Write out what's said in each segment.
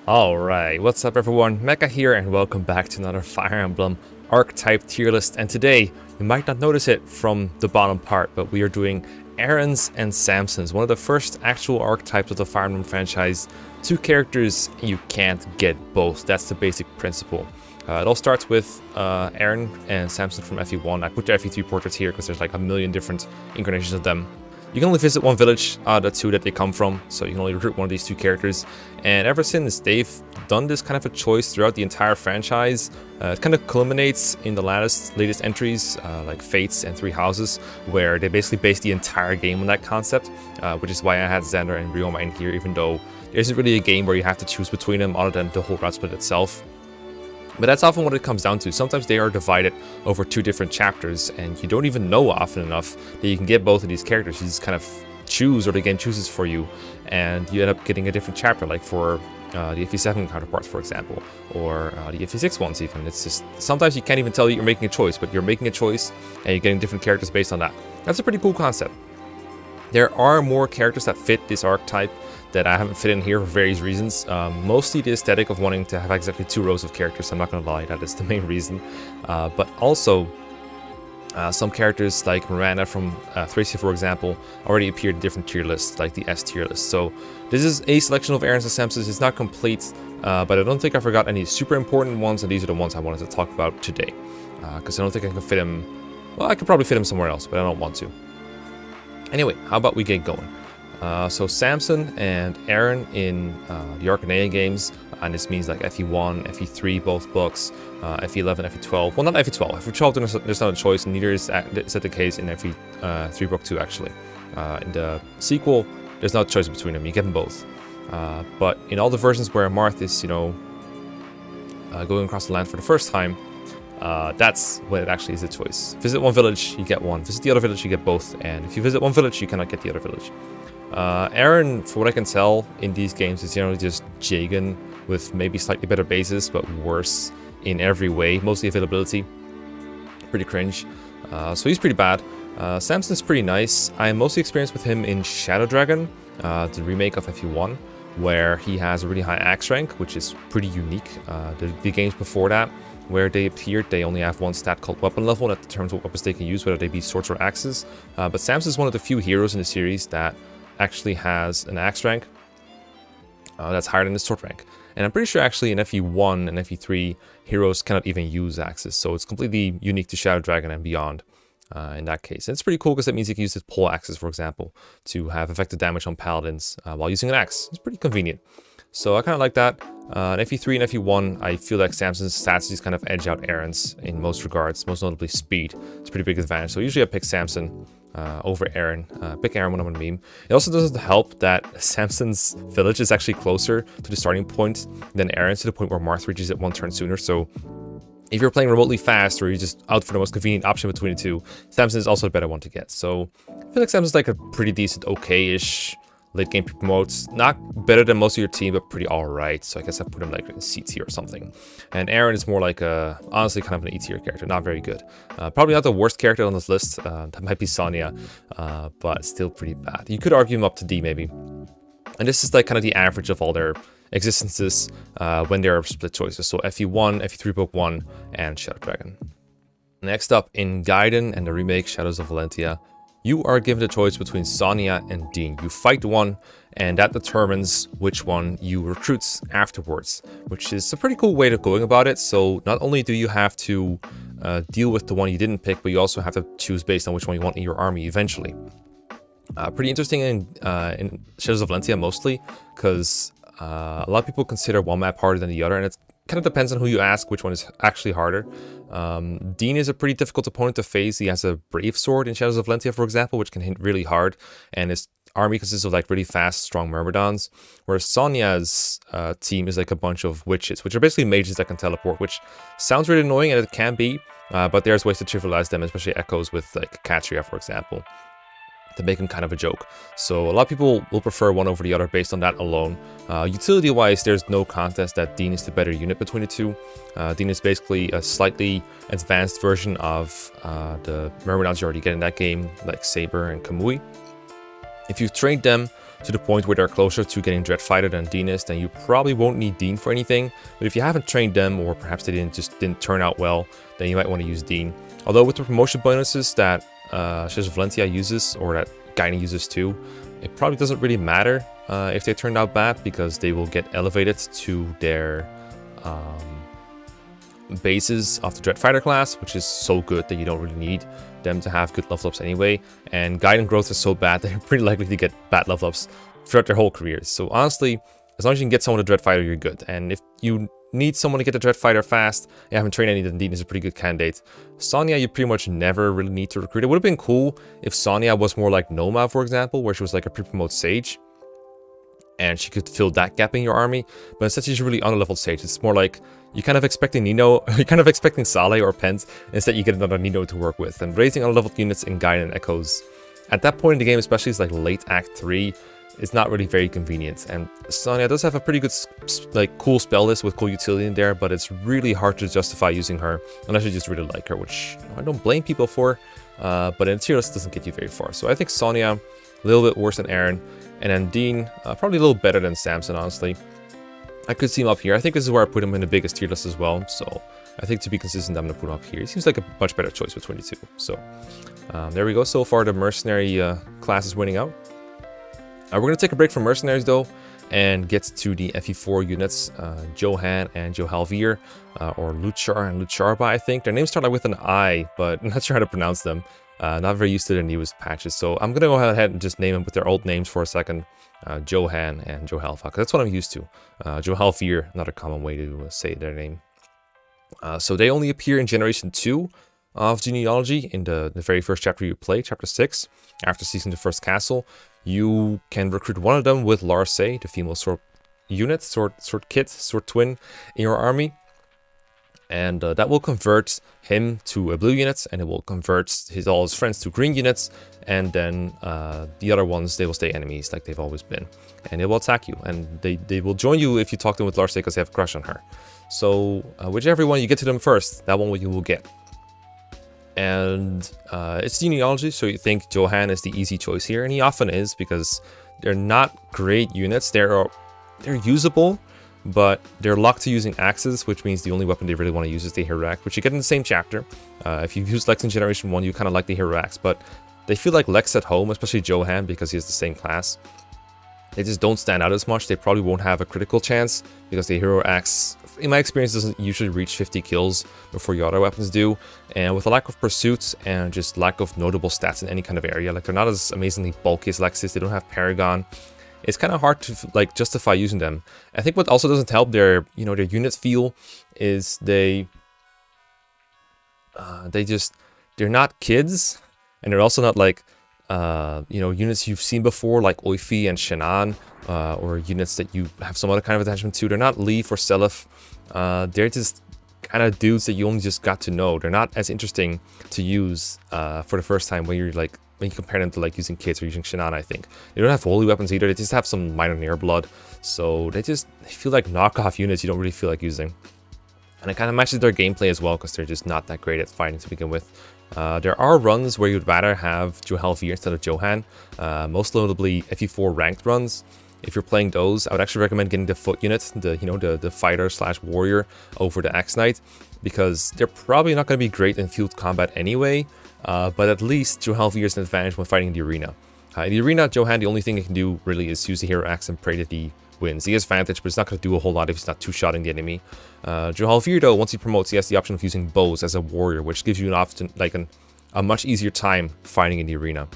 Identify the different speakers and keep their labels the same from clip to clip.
Speaker 1: Alright, what's up everyone, Mecha here and welcome back to another Fire Emblem Archetype Tier List. And today, you might not notice it from the bottom part, but we are doing Arrans and Samsons, one of the first actual archetypes of the Fire Emblem franchise. Two characters, you can't get both. That's the basic principle. It all starts with Arran and Samson from FE1. I put the FE3 portraits here because there's like a million different incarnations of them. You can only visit one village out of the two that they come from, so you can only recruit one of these two characters. And ever since, they've done this kind of a choice throughout the entire franchise. It kind of culminates in the latest entries, like Fates and Three Houses, where they basically base the entire game on that concept, which is why I had Xander and Brioma in here, even though there isn't really a game where you have to choose between them other than the whole route split itself. But that's often what it comes down to. Sometimes they are divided over two different chapters, and you don't even know often enough that you can get both of these characters. You just kind of choose, or the game chooses for you, and you end up getting a different chapter, like for the FE7 counterparts, for example, or the FE6 ones even. It's just, sometimes you can't even tell you're making a choice, but you're making a choice, and you're getting different characters based on that. That's a pretty cool concept. There are more characters that fit this archetype that I haven't fit in here for various reasons. Mostly the aesthetic of wanting to have exactly two rows of characters, I'm not gonna lie, that is the main reason. But also, some characters like Miranda from Thracia, for example, already appeared in different tier lists, like the S tier list. So this is a selection of Arrans and Samsons. It's not complete, but I don't think I forgot any super important ones, and these are the ones I wanted to talk about today. Because I don't think I can fit him, well, I could probably fit him somewhere else, but I don't want to. Anyway, how about we get going? So Samson and Arran in the Archanea games, and this means like FE1, FE3, both books, FE11, FE12. Well, not FE12. FE12 there's not a choice, and neither is that the case in FE3 book 2 actually. In the sequel, there's not a choice between them. You get them both. But in all the versions where Marth is, going across the land for the first time, that's when it actually is a choice. Visit one village, you get one. Visit the other village, you get both. And if you visit one village, you cannot get the other village. Arran, for what I can tell in these games, is generally just Jagan with maybe slightly better bases, but worse in every way, mostly availability. Pretty cringe. So he's pretty bad. Samson's pretty nice. I'm mostly experienced with him in Shadow Dragon, the remake of FE1, where he has a really high axe rank, which is pretty unique. The games before that, where they appeared, they only have one stat called weapon level that determines what weapons they can use, whether they be swords or axes. But Samson's one of the few heroes in the series that actually has an axe rank that's higher than his sword rank. And I'm pretty sure actually in FE1 and FE3, heroes cannot even use axes, so it's completely unique to Shadow Dragon and beyond in that case. And it's pretty cool because that means you can use his pole axes, for example, to have effective damage on paladins while using an axe. It's pretty convenient. So I kind of like that. In FE3 and FE1, I feel like Samson's stats just kind of edge out Arran's in most regards, most notably speed. It's a pretty big advantage. So usually I pick Samson over Arran. Pick Arran when I'm on meme. It also doesn't help that Samson's village is actually closer to the starting point than Arran's, to the point where Marth reaches it one turn sooner. So if you're playing remotely fast, or you're just out for the most convenient option between the two, Samson is also a better one to get. So I feel like Samson's like a pretty decent, okay-ish late game promotes. Not better than most of your team, but pretty alright. So I guess I put him like in C tier or something. And Arran is more like a, honestly, kind of an E tier character. Not very good. Probably not the worst character on this list. That might be Sonya, but still pretty bad. You could argue him up to D maybe. And this is like kind of the average of all their existences when there are split choices. So FE1, FE3 Book 1, and Shadow Dragon. Next up, in Gaiden and the remake Shadows of Valentia, you are given the choice between Sonya and Dane. You fight one, and that determines which one you recruit afterwards, which is a pretty cool way of going about it. So not only do you have to deal with the one you didn't pick, but you also have to choose based on which one you want in your army eventually. Pretty interesting in Shadows of Valentia mostly, because a lot of people consider one map harder than the other, and it kind of depends on who you ask which one is actually harder. Dane is a pretty difficult opponent to face. He has a Brave Sword in Shadows of Valentia, for example, which can hit really hard, and his army consists of like really fast, strong Myrmidons, whereas Sonya's team is like a bunch of witches, which are basically mages that can teleport, which sounds really annoying, and it can be, but there's ways to trivialize them, especially Echoes with like Katria, for example, to make him kind of a joke. So a lot of people will prefer one over the other based on that alone. Utility-wise, there's no contest that Dane is the better unit between the two. Dane is basically a slightly advanced version of the Myrmidons you already get in that game, like Saber and Kamui. If you trade them to the point where they're closer to getting Dreadfighter than Dean is, then you probably won't need Dean for anything. But if you haven't trained them, or perhaps they didn't turn out well, then you might want to use Dean. Although with the promotion bonuses that Valentia uses, or that Guiding uses too, it probably doesn't really matter if they turned out bad, because they will get elevated to their bases of the Dreadfighter class, which is so good that you don't really need them to have good level ups anyway. And Guiding growth is so bad that they're pretty likely to get bad level ups throughout their whole careers. So honestly, as long as you can get someone to Dreadfighter, you're good. And if you need someone to get the Dreadfighter fast, you haven't trained any, then Dean is a pretty good candidate. Sonya, you pretty much never really need to recruit. It would have been cool if Sonya was more like Noma, for example, where she was like a pre-promote Sage, and she could fill that gap in your army. But instead, she's really under-leveled Sage. It's more like you're kind of expecting Nino, you're kind of expecting Saleh or Pent. Instead, you get another Nino to work with. And raising under-leveled units in Guide and Echoes, at that point in the game, especially it's like late Act 3, is not really very convenient. And Sonya does have a pretty good, like, cool spell list with cool utility in there, but it's really hard to justify using her unless you just really like her, which I don't blame people for. But in tier list doesn't get you very far. So I think Sonya, a little bit worse than Arran, and then Dean, probably a little better than Samson, honestly. I could see him up here. I think this is where I put him in the biggest tier list as well. So I think to be consistent, I'm going to put him up here. He seems like a much better choice with 22. So there we go. So far, the Mercenary class is winning out. We're going to take a break from Mercenaries, though, and get to the FE4 units, Johan and Johalvir, or Luchar and Lucharba, I think. Their names start like with an I, but I'm not sure how to pronounce them. Not very used to their newest patches, so I'm going to go ahead and just name them with their old names for a second. Johan and Johalfa, because that's what I'm used to. Johalfir, not a common way to say their name. So they only appear in Generation 2 of Genealogy in the very first chapter you play, Chapter 6. After seizing the first castle, you can recruit one of them with Larse, the female sword unit, sword kit, sword twin in your army. And that will convert him to a blue unit, and it will convert all his friends to green units, and then the other ones, they will stay enemies like they've always been. And they will attack you, and they will join you if you talk to them with Larse because they have a crush on her. So whichever one you get to them first, that one you will get. And it's Genealogy, so you think Johan is the easy choice here, and he often is, because they're not great units. They're usable, but they're locked to using axes, which means the only weapon they really want to use is the Hero Axe, which you get in the same chapter. If you've used Lex in Generation 1, you kind of like the Hero Axe, but they feel like Lex at home, especially Johan, because he has the same class. They just don't stand out as much. They probably won't have a critical chance, because the Hero Axe, in my experience, doesn't usually reach 50 kills before your other weapons do. And with a lack of pursuit and just lack of notable stats in any kind of area, like they're not as amazingly bulky as Lexus, they don't have Paragon, it's kind of hard to like justify using them. I think what also doesn't help their unit feel is they're not kids, and they're also not like units you've seen before, like Oifi and Shannon, or units that you have some other kind of attachment to. They're not Leaf or Selef. They're just kind of dudes that you only just got to know. They're not as interesting to use for the first time when you compare them to like using kids or using Shannon, I think. They don't have holy weapons either. They just have some minor near blood. So they feel like knockoff units you don't really feel like using. And it kind of matches their gameplay as well, because they're just not that great at fighting to begin with. There are runs where you'd rather have Johalfir instead of Johan, most notably FE4 ranked runs. If you're playing those, I would actually recommend getting the foot unit, the fighter / warrior over the Axe Knight, because they're probably not going to be great in field combat anyway, but at least Johalfir is an advantage when fighting in the arena. In the arena, Johan, the only thing he can do really is use the Hero Axe and pray that he wins. He has advantage, but it's not going to do a whole lot if he's not two-shotting the enemy. Johalfir, though, once he promotes, he has the option of using bows as a warrior, which gives you an option, like a much easier time fighting in the arena.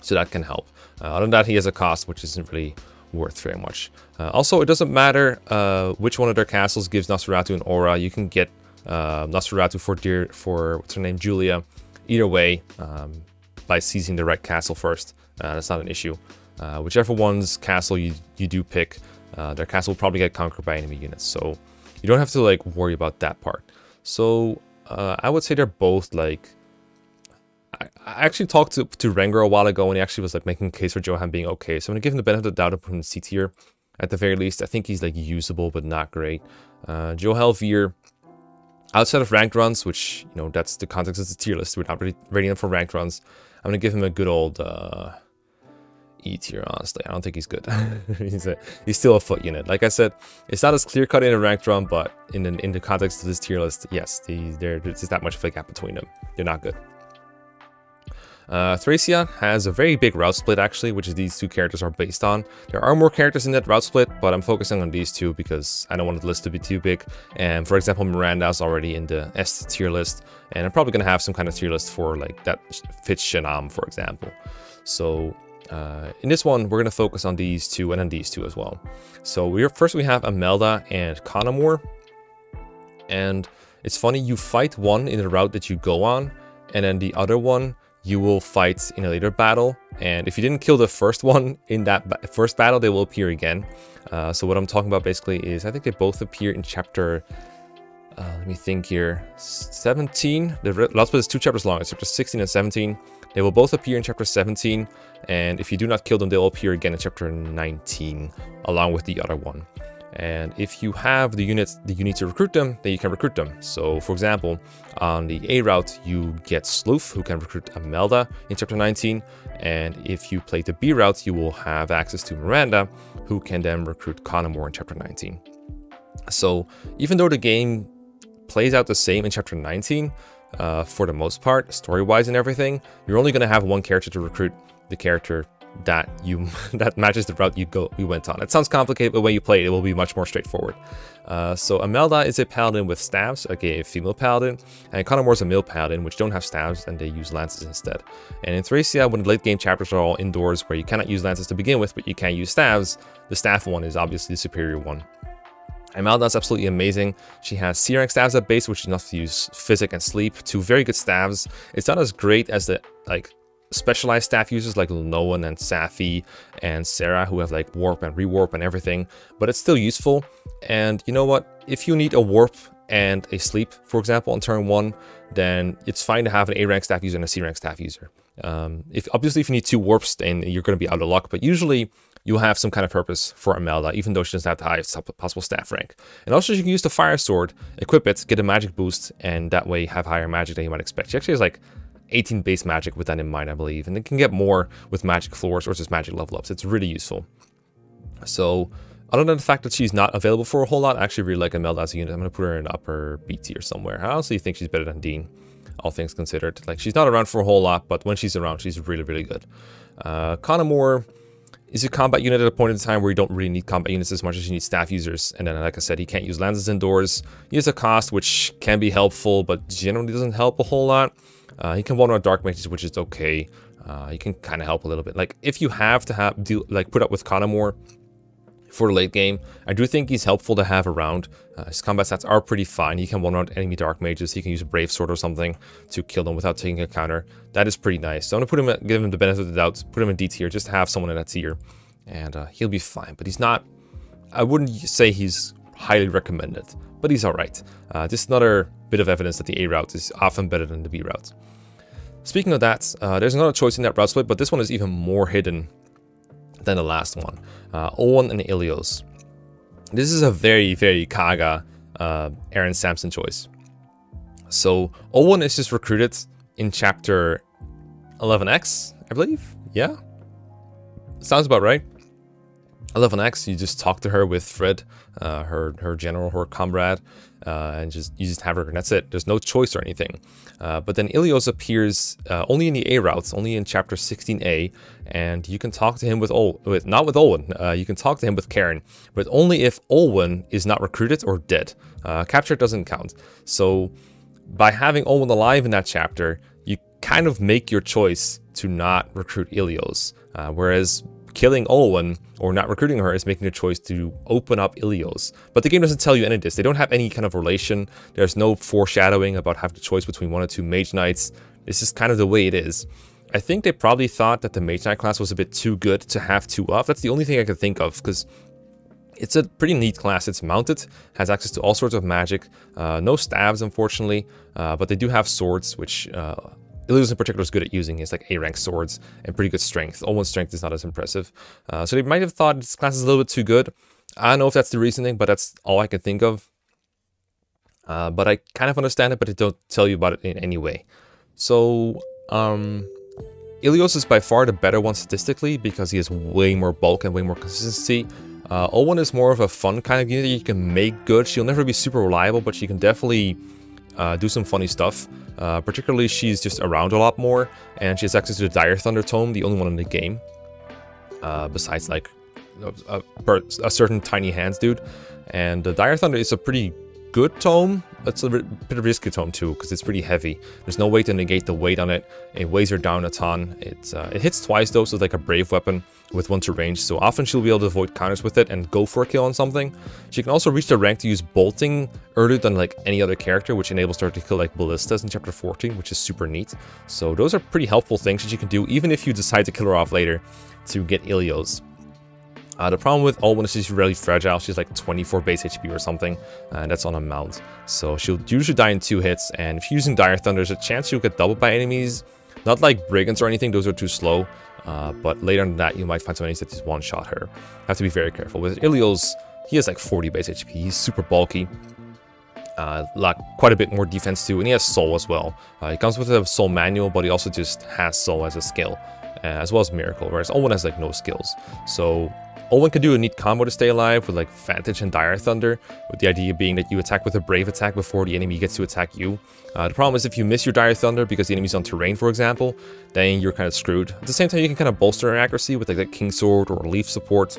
Speaker 1: So that can help. Other than that, he has a cost, which isn't really worth very much. Also, it doesn't matter which one of their castles gives Nosferatu an aura. You can get Nosferatu for what's her name, Julia, either way, by seizing the right castle first. That's not an issue. Whichever one's castle you do pick, their castle will probably get conquered by enemy units, so you don't have to like worry about that part. So I would say they're both like. I actually talked to Rengar a while ago, and he actually was like making a case for Johan being okay. So I'm gonna give him the benefit of the doubt and put him in C tier at the very least. I think he's like usable but not great. Johalfir, outside of ranked runs, which that's the context of the tier list. We're not really rating him for ranked runs. I'm gonna give him a good old E tier, honestly. I don't think he's good. he's still a foot unit. Like I said, it's not as clear-cut in a ranked run, but in the context of this tier list, yes, there's just that much of a gap between them. They're not good. Thracia has a very big route split, actually, which is these two characters are based on. There are more characters in that route split, but I'm focusing on these two because I don't want the list to be too big. And for example, Miranda's already in the S tier list, and I'm probably going to have some kind of tier list for like that fits Shanam, for example. So in this one, we're going to focus on these two and then these two as well. So first we have Imelda and Conor Moore. And it's funny, you fight one in the route that you go on, and then the other one you will fight in a later battle, and if you didn't kill the first one in that first battle, they will appear again. So what I'm talking about basically is, I think they both appear in chapter, let me think here, 17. The route split is 2 chapters long, it's chapter 16 and 17. They will both appear in chapter 17, and if you do not kill them, they'll appear again in chapter 19, along with the other one. And if you have the units that you need to recruit them, then you can recruit them. So for example, on the A route, you get Sleuth, who can recruit Imelda in chapter 19. And if you play the B route, you will have access to Miranda, who can then recruit Conor Moore in chapter 19. So even though the game plays out the same in chapter 19, for the most part, story-wise and everything, you're only going to have one character to recruit, the character that matches the route you went on. It sounds complicated, but when you play it, it will be much more straightforward. So Imelda is a paladin with staves, okay, a female paladin, and Conor Moore is a male paladin, which don't have staves, and they use lances instead. And in Thracia, when the late game chapters are all indoors, where you cannot use lances to begin with, but you can use staves, the staff one is obviously the superior one. Imelda's absolutely amazing. She has C rank staves at base, which is enough to use Physic and Sleep, 2 very good staves. It's not as great as the specialized staff users like Noan and Safi and Sarah, who have like warp and rewarp and everything, but it's still useful. And you know what, if you need a warp and a sleep, for example, on turn 1, then it's fine to have an A rank staff user and a C rank staff user. Obviously if you need 2 warps, then you're going to be out of luck, but usually you'll have some kind of purpose for Imelda, even though she doesn't have the highest possible staff rank. And also you can use the Fire Sword, equip it, get a magic boost, and that way have higher magic than you might expect. She actually has like 18 base magic with that in mind, I believe, and it can get more with magic floors or just magic level ups. It's really useful. So other than the fact that she's not available for a whole lot, I actually really like Imelda as a unit. I'm going to put her in upper B tier somewhere. I honestly think she's better than Dane, all things considered. Like, she's not around for a whole lot, but when she's around, she's really, really good. Conor Moore is a combat unit at a point in time where you don't really need combat units as much as you need staff users. And then, like I said, he can't use lances indoors. He has a cost, which can be helpful, but generally doesn't help a whole lot. He can one-on dark mages, which is okay. He can kind of help a little bit. Like, if you have to put up with Conor Moore for the late game, I do think he's helpful to have around. His combat stats are pretty fine. He can one-on enemy dark mages. He can use a Brave Sword or something to kill them without taking a counter. That is pretty nice. So I'm going to give him the benefit of the doubt, put him in D tier, just to have someone in that tier. And he'll be fine. But he's not, I wouldn't say he's highly recommended, but he's alright. Just another bit of evidence that the A route is often better than the B route. Speaking of that, there's another choice in that route split, but this one is even more hidden than the last one. Owen and Ilios. This is a very, very Kaga Arrans Samson choice. So Owen is just recruited in chapter 11x, I believe. Yeah, sounds about right. 11x, you just talk to her with Fred, her general, her comrade, and you just have her, and that's it. There's no choice or anything. But then Ilios appears only in the A routes, only in chapter 16a, and you can talk to him not with Owen. You can talk to him with Karen, but only if Owen is not recruited or dead. Capture doesn't count. So by having Owen alive in that chapter, you kind of make your choice to not recruit Ilios, whereas killing Owen or not recruiting her is making a choice to open up Ilios. But the game doesn't tell you any of this. They don't have any kind of relation. There's no foreshadowing about having the choice between 1 or 2 Mage Knights. It's just kind of the way it is. I think they probably thought that the Mage Knight class was a bit too good to have 2 of. That's the only thing I could think of, because it's a pretty neat class. It's mounted, has access to all sorts of magic. No staves, unfortunately, but they do have swords, which Ilios in particular is good at using. His like A rank swords and pretty good strength. Owen's strength is not as impressive. So they might have thought this class is a little bit too good. I don't know if that's the reasoning, but that's all I can think of. But I kind of understand it, but I don't tell you about it in any way. So Ilios Ilios is by far the better one statistically because he has way more bulk and way more consistency. Owen is more of a fun kind of unit that you can make good. She'll never be super reliable, but she can definitely do some funny stuff. Particularly, she's just around a lot more, and she has access to the Dire Thunder Tome, the only one in the game. Besides, like, a certain Tiny Hands dude. And the Dire Thunder is a pretty good tome. It's a bit of a risky tome too, because it's pretty heavy. There's no way to negate the weight on it. It weighs her down a ton. It hits twice though, so it's like a brave weapon with 1 to range. So often she'll be able to avoid counters with it and go for a kill on something. She can also reach the rank to use bolting earlier than like any other character, which enables her to kill like ballistas in chapter 14, which is super neat. So those are pretty helpful things that you can do, even if you decide to kill her off later to get Ilios. The problem with Owen is she's really fragile. She's like 24 base HP or something, and that's on a mount. So she'll usually die in 2 hits, and if you're using Dire Thunder, there's a chance you'll get doubled by enemies. Not like Brigands or anything, those are too slow. But later than that, you might find some enemies that just one-shot her. Have to be very careful. With Ilios, he has like 40 base HP. He's super bulky. Quite a bit more defense too, and he has Soul as well. He comes with a Soul manual, but he also just has Soul as a skill, as well as Miracle, whereas Owen has like no skills. So Owen can do a neat combo to stay alive with like Vantage and Dire Thunder, with the idea being that you attack with a Brave attack before the enemy gets to attack you. The problem is if you miss your Dire Thunder because the enemy's on terrain, for example, then you're kind of screwed. At the same time, you can kind of bolster her accuracy with like a King Sword or Leaf support,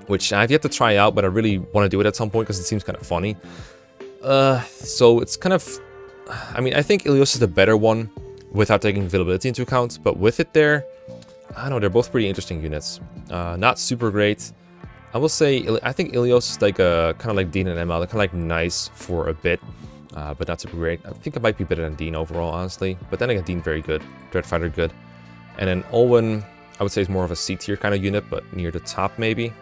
Speaker 1: which I've yet to try out, but I really want to do it at some point because it seems kind of funny. So it's kind of, I mean, I think Ilios is the better one without taking availability into account, but with it there, I don't know, they're both pretty interesting units. Not super great. I will say, I think Ilios is like a kind of like Dane and Emma. They're kind of like nice for a bit, but not super great. I think it might be better than Dane overall, honestly. But then again, Dane very good. Dreadfighter good. And then Owen, I would say is more of a C tier kind of unit, but near the top maybe.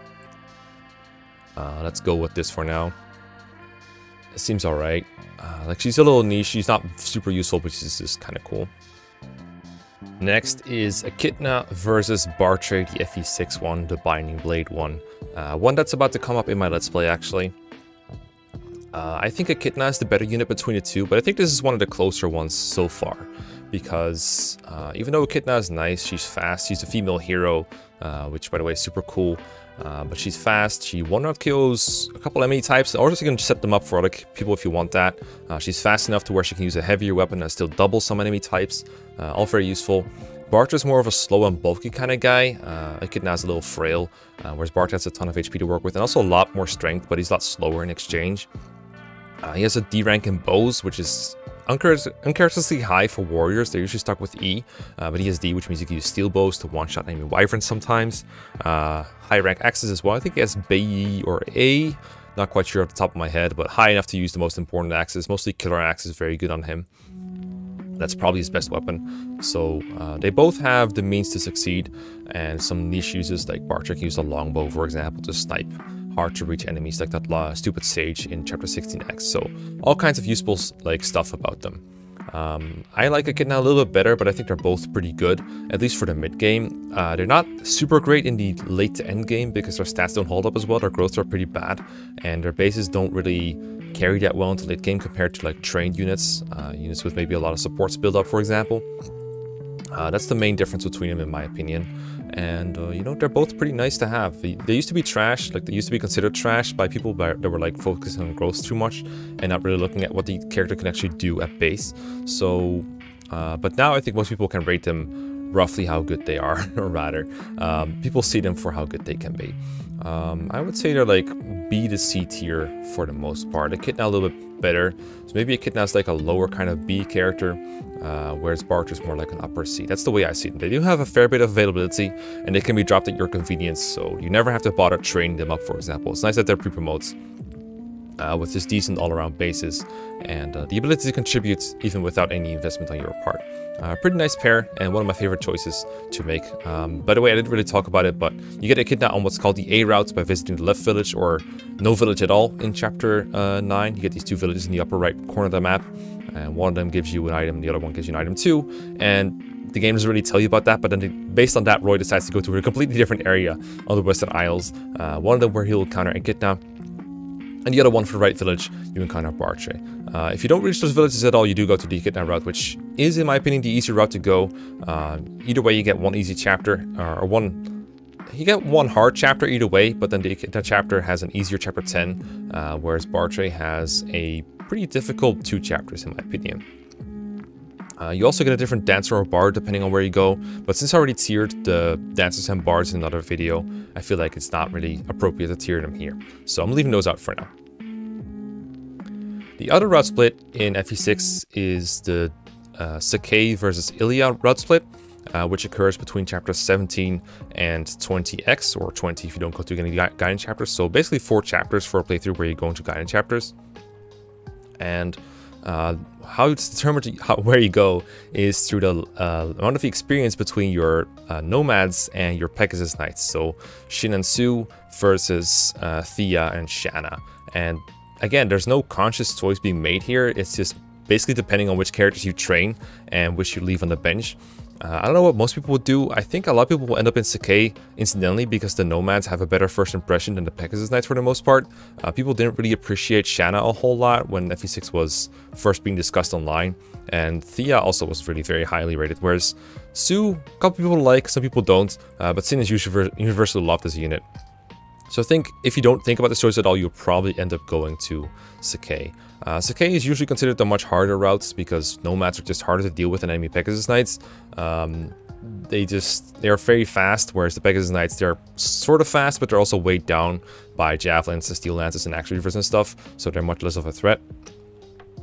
Speaker 1: Let's go with this for now. It seems alright. Like she's a little niche. She's not super useful, but she's just kind of cool. Next is Echidna versus Bartra, the FE6 one, the Binding Blade one. One that's about to come up in my Let's Play, actually. I think Echidna is the better unit between the two, but I think this is one of the closer ones so far. Because even though Echidna is nice, she's fast, she's a female hero, which by the way is super cool. But she's fast, she one-shot kills a couple enemy types, or you can set them up for other people if you want that. She's fast enough to where she can use a heavier weapon and still double some enemy types, all very useful. Bartra's more of a slow and bulky kind of guy. Echidna's a little frail, whereas Bartra has a ton of HP to work with, and also a lot more strength, but he's a lot slower in exchange. He has a D rank in bows, which is uncharacteristically high for warriors. They're usually stuck with E, but he has D, which means you can use steel bows to one-shot enemy wyverns sometimes. High rank axes as well. I think he has B or A, not quite sure off the top of my head, but high enough to use the most important axes. Mostly killer axes, very good on him. That's probably his best weapon. So they both have the means to succeed, and some niche uses like Bartra can use a longbow, for example, to snipe hard to reach enemies like that stupid sage in chapter 16x. So all kinds of useful like stuff about them. I like Echidna a little bit better, but I think they're both pretty good, at least for the mid game. They're not super great in the late to end game because their stats don't hold up as well. Their growths are pretty bad, and their bases don't really carry that well into late game compared to like trained units, units with maybe a lot of supports build up, for example. That's the main difference between them in my opinion. And you know, they're both pretty nice to have. They used to be trash, like they used to be considered trash by people that were like focusing on growth too much and not really looking at what the character can actually do at base. So, but now I think most people can rate them roughly how good they are, or rather, people see them for how good they can be. I would say they're like B to C tier for the most part. Echidna a little bit better, so maybe Echidna's like a lower kind of B character, whereas Bartra's more like an upper C. That's the way I see them. They do have a fair bit of availability, and they can be dropped at your convenience, so you never have to bother training them up, for example. It's nice that they're pre-promotes with just decent all-around bases, and the ability to contribute even without any investment on your part. Pretty nice pair, and one of my favorite choices to make. By the way, I didn't really talk about it, but you get Echidna on what's called the A route by visiting the left village, or no village at all in chapter 9. You get these two villages in the upper right corner of the map, and one of them gives you an item, the other one gives you an item too, and the game doesn't really tell you about that, but then based on that, Roy decides to go to a completely different area on the Western Isles, one of them where he'll counter Echidna. And the other one for the right village, you encounter Bartra. If you don't reach those villages at all, you do go to the Echidna route, which is, in my opinion, the easier route to go. Either way, you get one easy chapter, you get one hard chapter either way, but then the Echidna chapter has an easier chapter 10, whereas Bartra has a pretty difficult 2 chapters, in my opinion. You also get a different dancer or bard depending on where you go, but since I already tiered the dancers and bards in another video, I feel like it's not really appropriate to tier them here. So I'm leaving those out for now. The other route split in FE6 is the Sakei versus Ilia route split, which occurs between chapters 17 and 20x, or 20 if you don't go to any guidance chapters. So basically 4 chapters for a playthrough where you go into guidance chapters. And how it's determined where you go is through the amount of experience between your nomads and your Pegasus Knights. So Shin and Su versus Thea and Shanna. And again, there's no conscious choice being made here. It's just basically depending on which characters you train and which you leave on the bench. I don't know what most people would do. I think a lot of people will end up in Sakei incidentally because the Nomads have a better first impression than the Pegasus Knights for the most part. People didn't really appreciate Shanna a whole lot when FE6 was first being discussed online. And Thea also was really very highly rated, whereas Su, a couple people like, some people don't. But Sin is universally loved as a unit. So I think if you don't think about this choice at all, you'll probably end up going to Sakei. Sakei is usually considered the much harder routes because Nomads are just harder to deal with than enemy Pegasus Knights. They're very fast, whereas the Pegasus Knights, they're sort of fast, but they're also weighed down by javelins and steel lances and axe reavers and stuff, so they're much less of a threat.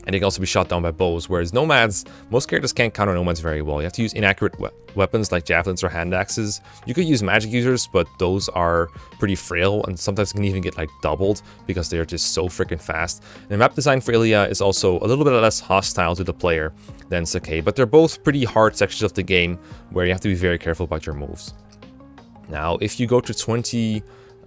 Speaker 1: And they can also be shot down by bows, whereas Nomads, most characters can't counter Nomads very well. You have to use inaccurate weapons like javelins or hand axes. You could use magic users, but those are pretty frail and sometimes can even get like doubled because they're just so freaking fast. And the map design for Ilia is also a little bit less hostile to the player than Sakei, but they're both pretty hard sections of the game where you have to be very careful about your moves. Now, if you go to 20...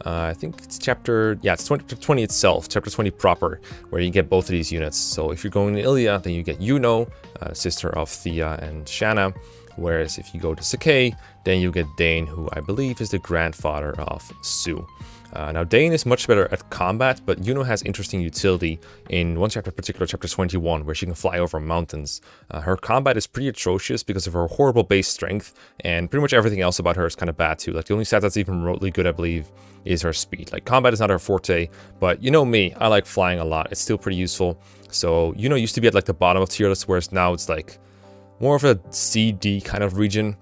Speaker 1: I think it's it's 20 itself, chapter 20 proper, where you get both of these units. So if you're going to Ilia, then you get Yuno, sister of Thea and Shanna, whereas if you go to Sakei, then you get Dane, who I believe is the grandfather of Su. Now Dane is much better at combat, but Yuno has interesting utility in one chapter in particular, chapter 21, where she can fly over mountains. Her combat is pretty atrocious because of her horrible base strength, and pretty much everything else about her is kind of bad too. Like the only stat that's even remotely good, I believe, is her speed. Like combat is not her forte, but you know me, I like flying a lot. It's still pretty useful. So Yuno used to be at like the bottom of tier list, whereas now it's like more of a C-D kind of region.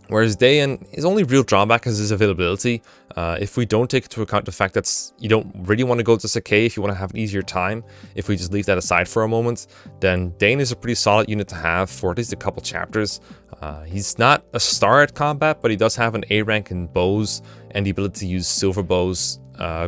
Speaker 1: Whereas Dane, his only real drawback is his availability. If we don't take into account the fact that you don't really want to go to Sakei if you want to have an easier time, if we just leave that aside for a moment, then Dane is a pretty solid unit to have for at least a couple chapters. He's not a star at combat, but he does have an A rank in bows, and the ability to use silver bows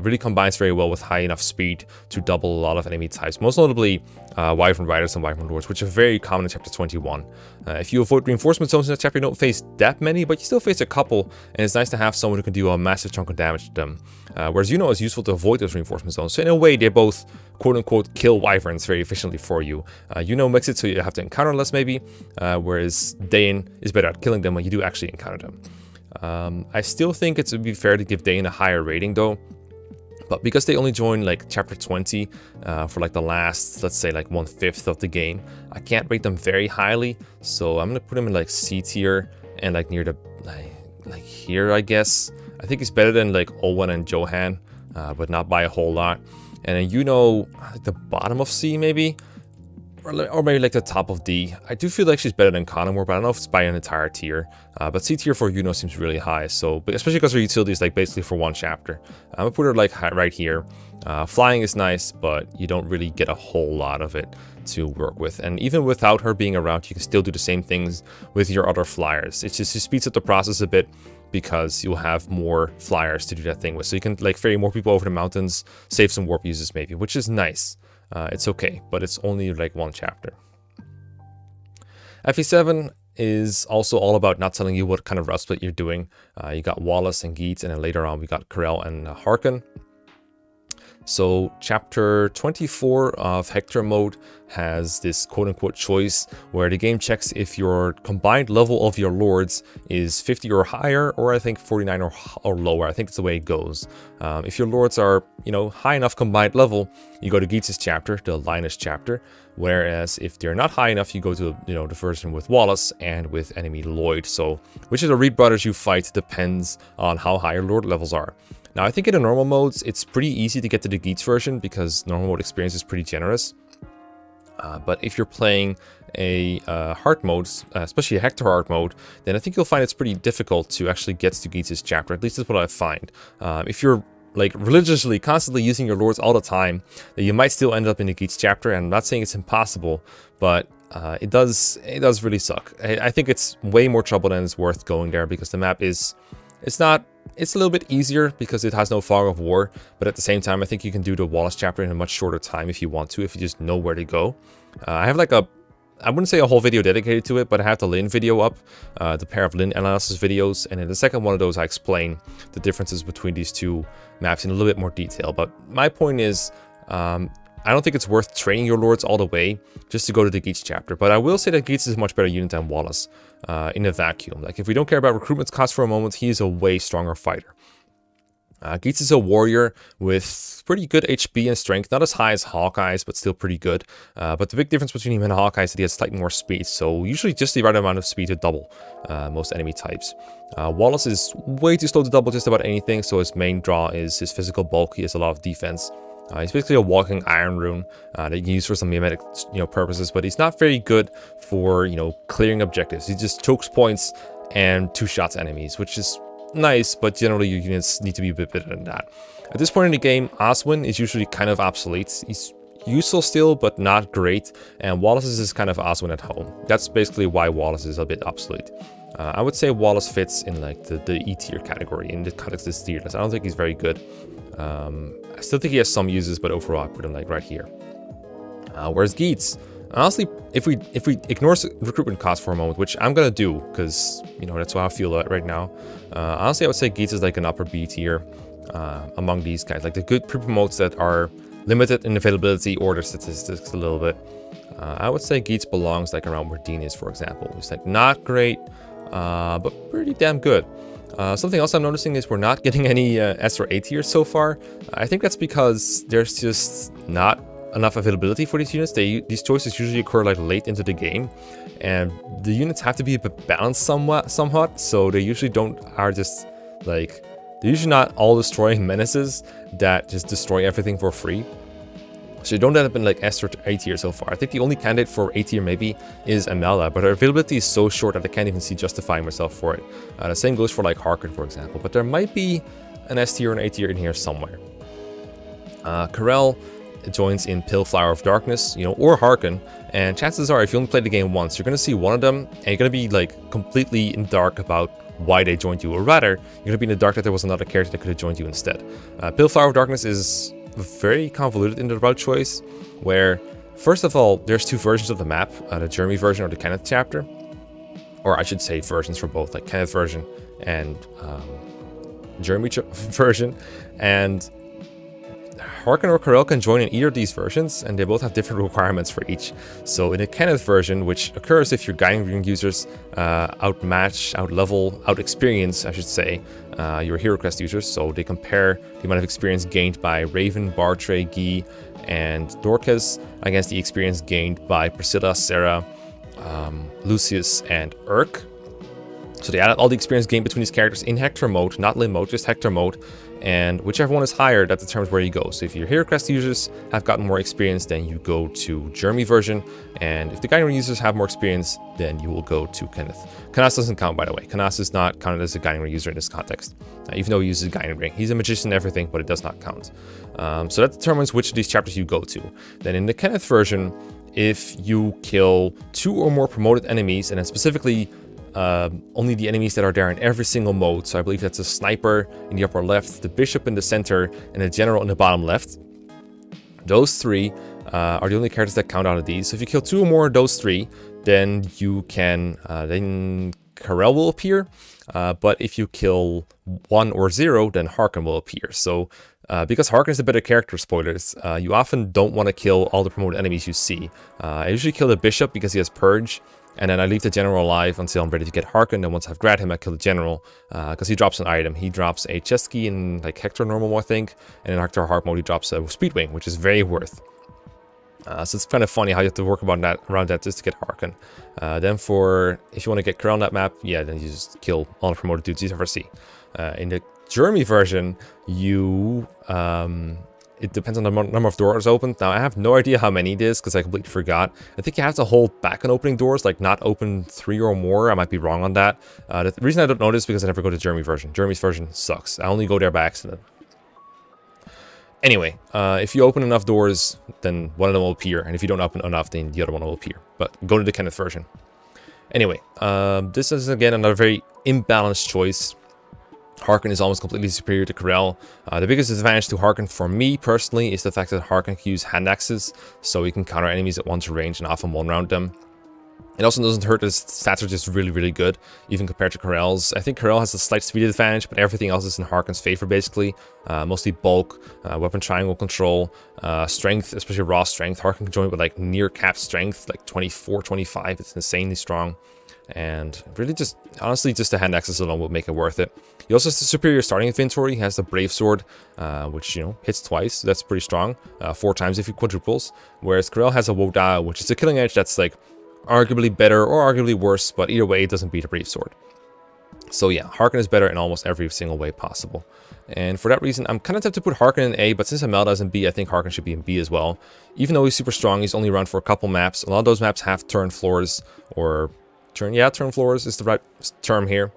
Speaker 1: really combines very well with high enough speed to double a lot of enemy types, most notably Wyvern Riders and Wyvern Lords, which are very common in chapter 21. If you avoid reinforcement zones in that chapter, you don't face that many, but you still face a couple, and it's nice to have someone who can do a massive chunk of damage to them. Whereas Yuno is useful to avoid those reinforcement zones, so in a way they both quote-unquote kill Wyverns very efficiently for you. Yuno makes it so you have to encounter less maybe, whereas Dane is better at killing them when you do actually encounter them. I still think it would be fair to give Dane a higher rating though, but because they only joined like chapter 20 for like the last, let's say like 1/5 of the game, I can't rate them very highly. So I'm gonna put them in like C tier and like near the like here, I guess. I think it's better than like Owen and Johan, but not by a whole lot. And then Yuno, like the bottom of C maybe, or maybe like the top of D. I do feel like she's better than Conor Moore, but I don't know if it's by an entire tier. But C tier for Yuno seems really high, so especially because her utility is like basically for one chapter. I'm gonna put her like right here. Flying is nice, but you don't really get a whole lot of it to work with. And even without her being around, you can still do the same things with your other flyers. It speeds up the process a bit because you'll have more flyers to do that thing with. So you can like ferry more people over the mountains, save some warp uses maybe, which is nice. It's okay, but it's only like one chapter. FE7 is also all about not telling you what kind of route split you're doing. You got Wallace and Geet, and then later on we got Corel and Harkin. So chapter 24 of Hector mode has this quote-unquote choice where the game checks if your combined level of your lords is 50 or higher, or I think 49 or lower. I think it's the way it goes. If your lords are, high enough combined level, you go to Geats' chapter, the Linus chapter. Whereas if they're not high enough, you go to, the version with Wallace and with enemy Lloyd. So which of the Reed brothers you fight depends on how high your lord levels are. Now, I think in the normal modes, it's pretty easy to get to the Geats version because normal mode experience is pretty generous. But if you're playing a hard mode, especially a Hector hard mode, then I think you'll find it's pretty difficult to actually get to Geats' chapter. At least that's what I find. If you're like religiously, constantly using your lords all the time, then you might still end up in the Geats chapter. And I'm not saying it's impossible, but it does really suck. I think it's way more trouble than it's worth going there because the map is, it's a little bit easier because it has no fog of war, but at the same time, I think you can do the Wallace chapter in a much shorter time if you want to, if you just know where to go. I have like I wouldn't say a whole video dedicated to it, but I have the Lynn video up, the pair of Lynn analysis videos, and in the second one of those, I explain the differences between these two maps in a little bit more detail. But my point is, I don't think it's worth training your lords all the way just to go to the Geats chapter, but I will say that Geats is a much better unit than Wallace in a vacuum. Like, if we don't care about recruitment costs for a moment, he is a way stronger fighter. Geats is a warrior with pretty good HP and strength, not as high as Hawkeye's, but still pretty good. But the big difference between him and Hawkeye is that he has slightly more speed, so usually just the right amount of speed to double most enemy types. Wallace is way too slow to double just about anything, so his main draw is his physical bulk. He has a lot of defense. He's basically a walking iron rune that you can use for some mimetic purposes, but he's not very good for clearing objectives. He just chokes points and two-shots enemies, which is nice, but generally your units need to be a bit better than that. At this point in the game, Oswin is usually kind of obsolete. He's useful still, but not great, and Wallace is kind of Oswin at home. That's basically why Wallace is a bit obsolete. I would say Wallace fits in like the E tier category in the context of this tier list. I don't think he's very good. I still think he has some uses, but overall I put him like right here. Whereas Geats, honestly, if we ignore recruitment costs for a moment, which I'm gonna do because that's how I feel right now. Honestly, I would say Geats is like an upper B tier among these guys, like the good pre-promotes that are limited in availability or their statistics a little bit. I would say Geats belongs like around where Dane is, for example. It's like not great, but pretty damn good. Something else I'm noticing is we're not getting any S or A tiers so far. I think that's because there's just not enough availability for these units. These choices usually occur like late into the game, and the units have to be a bit balanced somewhat, so they usually they're usually not all destroying menaces that just destroy everything for free. So you don't end up in like S or A tier so far. I think the only candidate for A tier maybe is Amela, but her availability is so short that I can't even see justifying myself for it. The same goes for like Harkin, for example, but there might be an S tier and A tier in here somewhere. Karel joins in Pillflower of Darkness, or Harkin, and chances are if you only play the game once, you're going to see one of them, and you're going to be like completely in dark about why they joined you, or rather, you're going to be in the dark that there was another character that could have joined you instead. Pillflower of Darkness is very convoluted in the route choice, where first of all, there's two versions of the map, the Jeremy version or the Kenneth chapter, or I should say versions for both, like Kenneth version and Jeremy version, and Harkin or Karel can join in either of these versions, and they both have different requirements for each. So in the Kenneth version, which occurs if your Guiding Ring users outmatch, outlevel, outexperience, I should say, your Hero Crest users, so they compare the amount of experience gained by Raven, Bartra, Guy, and Dorcas against the experience gained by Priscilla, Sarah, Lucius, and Urk. So they added all the experience gained between these characters in Hector mode, not Lynn mode, just Hector mode, and whichever one is higher, that determines where you go. So if your Hero Crest users have gotten more experience, then you go to Jeremy version, and if the Guiding Ring users have more experience, then you will go to Kenneth. Canas doesn't count, by the way. Canas is not counted as a Guiding Ring user in this context, even though he uses Guiding Ring. He's a magician and everything, but it does not count. So that determines which of these chapters you go to. Then in the Kenneth version, if you kill 2 or more promoted enemies, and then specifically only the enemies that are there in every single mode, so I believe that's a sniper in the upper left, the bishop in the center, and a general in the bottom left. Those 3 are the only characters that count out of these. So if you kill 2 or more of those 3, then you can, then Karel will appear, but if you kill 1 or 0, then Harkin will appear. So Because Harkon is a better character, spoilers, you often don't want to kill all the promoted enemies you see. I usually kill the Bishop because he has Purge, and then I leave the General alive until I'm ready to get Harkon, and once I've grabbed him, I kill the General, because he drops an item. He drops a chest key in like Hector normal, I think, and in Hector hard mode he drops a Speedwing, which is very worth. So it's kind of funny how you have to work around that just to get Harkon. Then if you want to get Corel on that map, yeah, then you just kill all the promoted dudes you ever see. In the Jeremy version, it depends on the number of doors opened. Now, I have no idea how many it is because I completely forgot. I think you have to hold back on opening doors, like not open 3 or more. I might be wrong on that. The reason I don't know this is because I never go to Jeremy version. Jeremy's version sucks. I only go there by accident. Anyway, if you open enough doors, then one of them will appear. And if you don't open enough, then the other one will appear. But go to the Kenneth version. Anyway, this is again another very imbalanced choice. Harkon is almost completely superior to Corel. The biggest disadvantage to Harkon for me personally is the fact that Harkon can use hand axes, so he can counter enemies at once range and often one-round them. It also doesn't hurt, his stats are just really, really good, even compared to Corel's. I think Corel has a slight speed advantage, but everything else is in Harkon's favor basically. Mostly bulk, weapon triangle control, strength, especially raw strength. Harkon can join with like near cap strength, like 24, 25, it's insanely strong. And really just, honestly, just the hand axes alone will make it worth it. He also has the superior starting inventory. He has the Brave Sword, which, you know, hits twice. So that's pretty strong. 4 times if he quadruples. Whereas Corel has a Wodao, which is a killing edge that's like arguably better or arguably worse, but either way, it doesn't beat a Brave Sword. So yeah, Harkon is better in almost every single way possible. And for that reason, I'm kind of tempted to put Harkon in A, but since Imelda is in B, I think Harkon should be in B as well. Even though he's super strong, he's only around for a couple maps. A lot of those maps have turn floors or... turn floors is the right term here.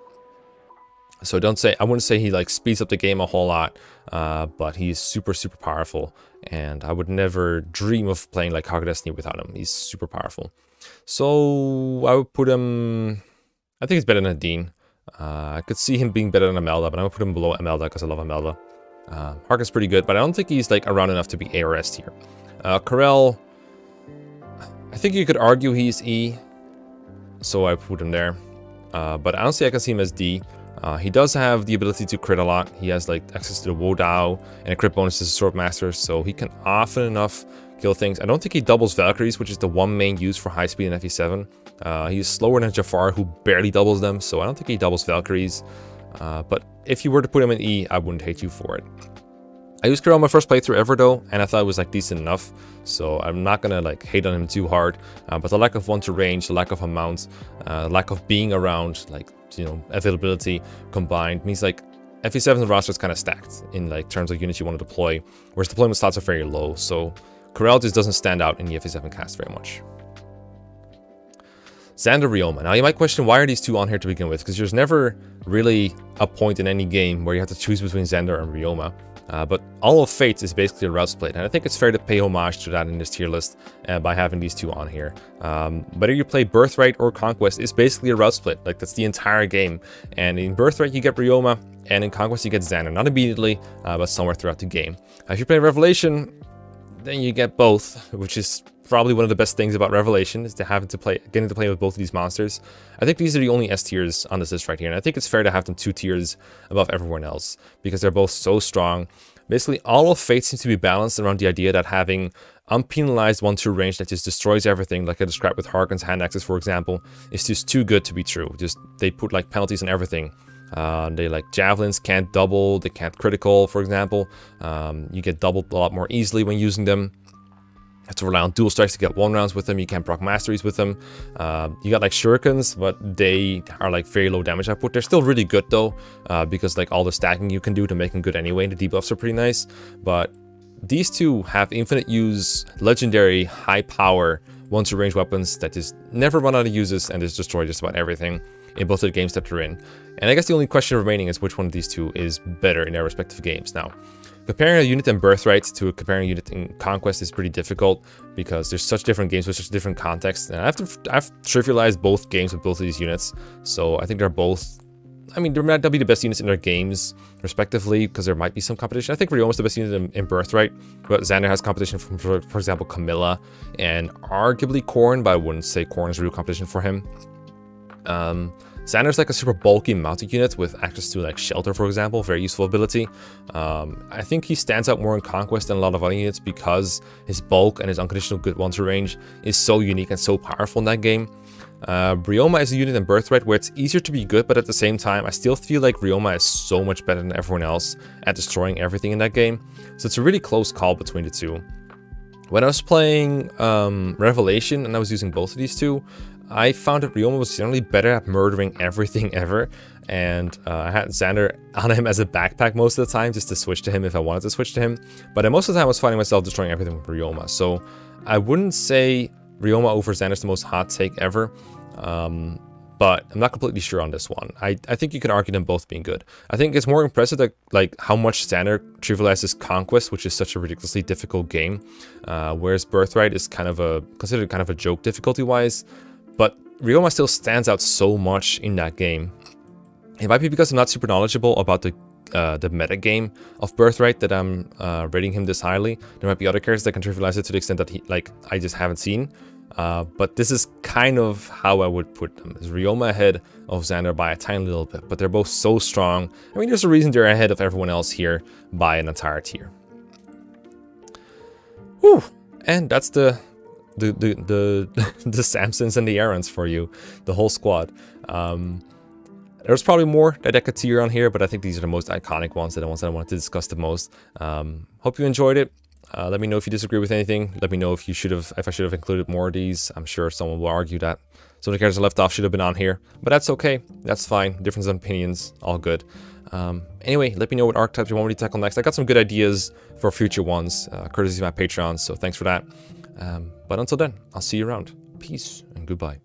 Speaker 1: So I wouldn't say he like speeds up the game a whole lot, but he's super, super powerful. And I would never dream of playing like Hog Destiny without him. He's super powerful. So I would put him, I think he's better than Dane. I could see him being better than Imelda, but I would put him below Imelda because I love Imelda. Harkon's pretty good, but I don't think he's like around enough to be A or S tier. Corel, I think you could argue he's E. So I put him there, but honestly I can see him as D. He does have the ability to crit a lot. He has like access to the Wodao and a crit bonus as a Sword Master, so he can often enough kill things. I don't think he doubles Valkyries, which is the one main use for high speed in FE7. He's slower than Jafar, who barely doubles them, so I don't think he doubles Valkyries. But if you were to put him in E, I wouldn't hate you for it. I used Corel on my first playthrough ever though, and I thought it was like decent enough, so I'm not gonna like hate on him too hard. But the lack of one to range, the lack of amount, lack of being around, like, you know, availability combined means like FE7's roster is kind of stacked in like terms of units you want to deploy, whereas deployment slots are very low. So Corel just doesn't stand out in the FE7 cast very much. Xander Ryoma. Now you might question, why are these two on here to begin with? Because there's never really a point in any game where you have to choose between Xander and Brioma. But all of Fates is basically a route split, and I think it's fair to pay homage to that in this tier list by having these two on here. Whether you play Birthright or Conquest, it's basically a route split. Like, that's the entire game. And in Birthright you get Brioma, and in Conquest you get Xander. Not immediately, but somewhere throughout the game. If you play Revelation, then you get both, which is probably one of the best things about Revelation, is getting to play with both of these monsters. I think these are the only S tiers on this list right here, and I think it's fair to have them 2 tiers above everyone else, because they're both so strong. Basically, all of Fate seems to be balanced around the idea that having unpenalized 1-2 range that just destroys everything, like I described with Harkon's hand axes, for example, is just too good to be true. Just, they put like penalties on everything. They like javelins can't double, they can't critical, for example. You get doubled a lot more easily when using them. You have to rely on dual strikes to get 1-rounds with them. You can't proc masteries with them. You got like shurikens, but they are like very low damage output. They're still really good though, because like all the stacking you can do to make them good anyway. The debuffs are pretty nice, but these two have infinite use, legendary, high power, 1-2 range weapons that just never run out of uses and just destroy just about everything in both of the games that they're in. And I guess the only question remaining is which one of these two is better in their respective games. Now, comparing a unit in Birthright to comparing a unit in Conquest is pretty difficult because there's such different games with such different contexts. And I've trivialized both games with both of these units, so I think they're both, I mean, they might not be the best units in their games, respectively, because there might be some competition. I think Rioma's the best unit in Birthright, but Xander has competition from, for example, Camilla, and arguably Khorne, but I wouldn't say Khorne is real competition for him. Xander's like a super bulky mounted unit with access to like Shelter, for example, very useful ability. I think he stands out more in Conquest than a lot of other units because his bulk and his unconditional good one-to range is so unique and so powerful in that game. Brioma is a unit in Birthright where it's easier to be good, but at the same time, I still feel like Brioma is so much better than everyone else at destroying everything in that game. So it's a really close call between the two. When I was playing Revelation and I was using both of these two, I found that Brioma was generally better at murdering everything ever, and I had Xander on him as a backpack most of the time just to switch to him if I wanted to switch to him, but most of the time I was finding myself destroying everything with Brioma, so I wouldn't say Brioma over Xander is the most hot take ever, but I'm not completely sure on this one. I think you can argue them both being good. I think it's more impressive that like how much Xander trivializes Conquest, which is such a ridiculously difficult game, whereas Birthright is considered kind of a joke difficulty-wise. But Brioma still stands out so much in that game. It might be because I'm not super knowledgeable about the meta game of Birthright that I'm rating him this highly. There might be other characters that can trivialize it to the extent that I just haven't seen. But this is kind of how I would put them. Is Ryoma ahead of Xander by a tiny little bit, but they're both so strong. I mean, there's a reason they're ahead of everyone else here by an entire tier. Whew! And that's the Samsons and the Arrans for you, the whole squad. There's probably more that I could tier on here, but I think these are the most iconic ones, the ones that I wanted to discuss the most. Hope you enjoyed it. Let me know if you disagree with anything. Let me know if I should have included more of these. I'm sure someone will argue that some of the characters I left off should have been on here, but that's okay. That's fine. Difference in opinions, all good. Anyway, let me know what archetypes you want me to tackle next. I got some good ideas for future ones, courtesy of my Patreon, so thanks for that. But until then, I'll see you around. Peace and goodbye.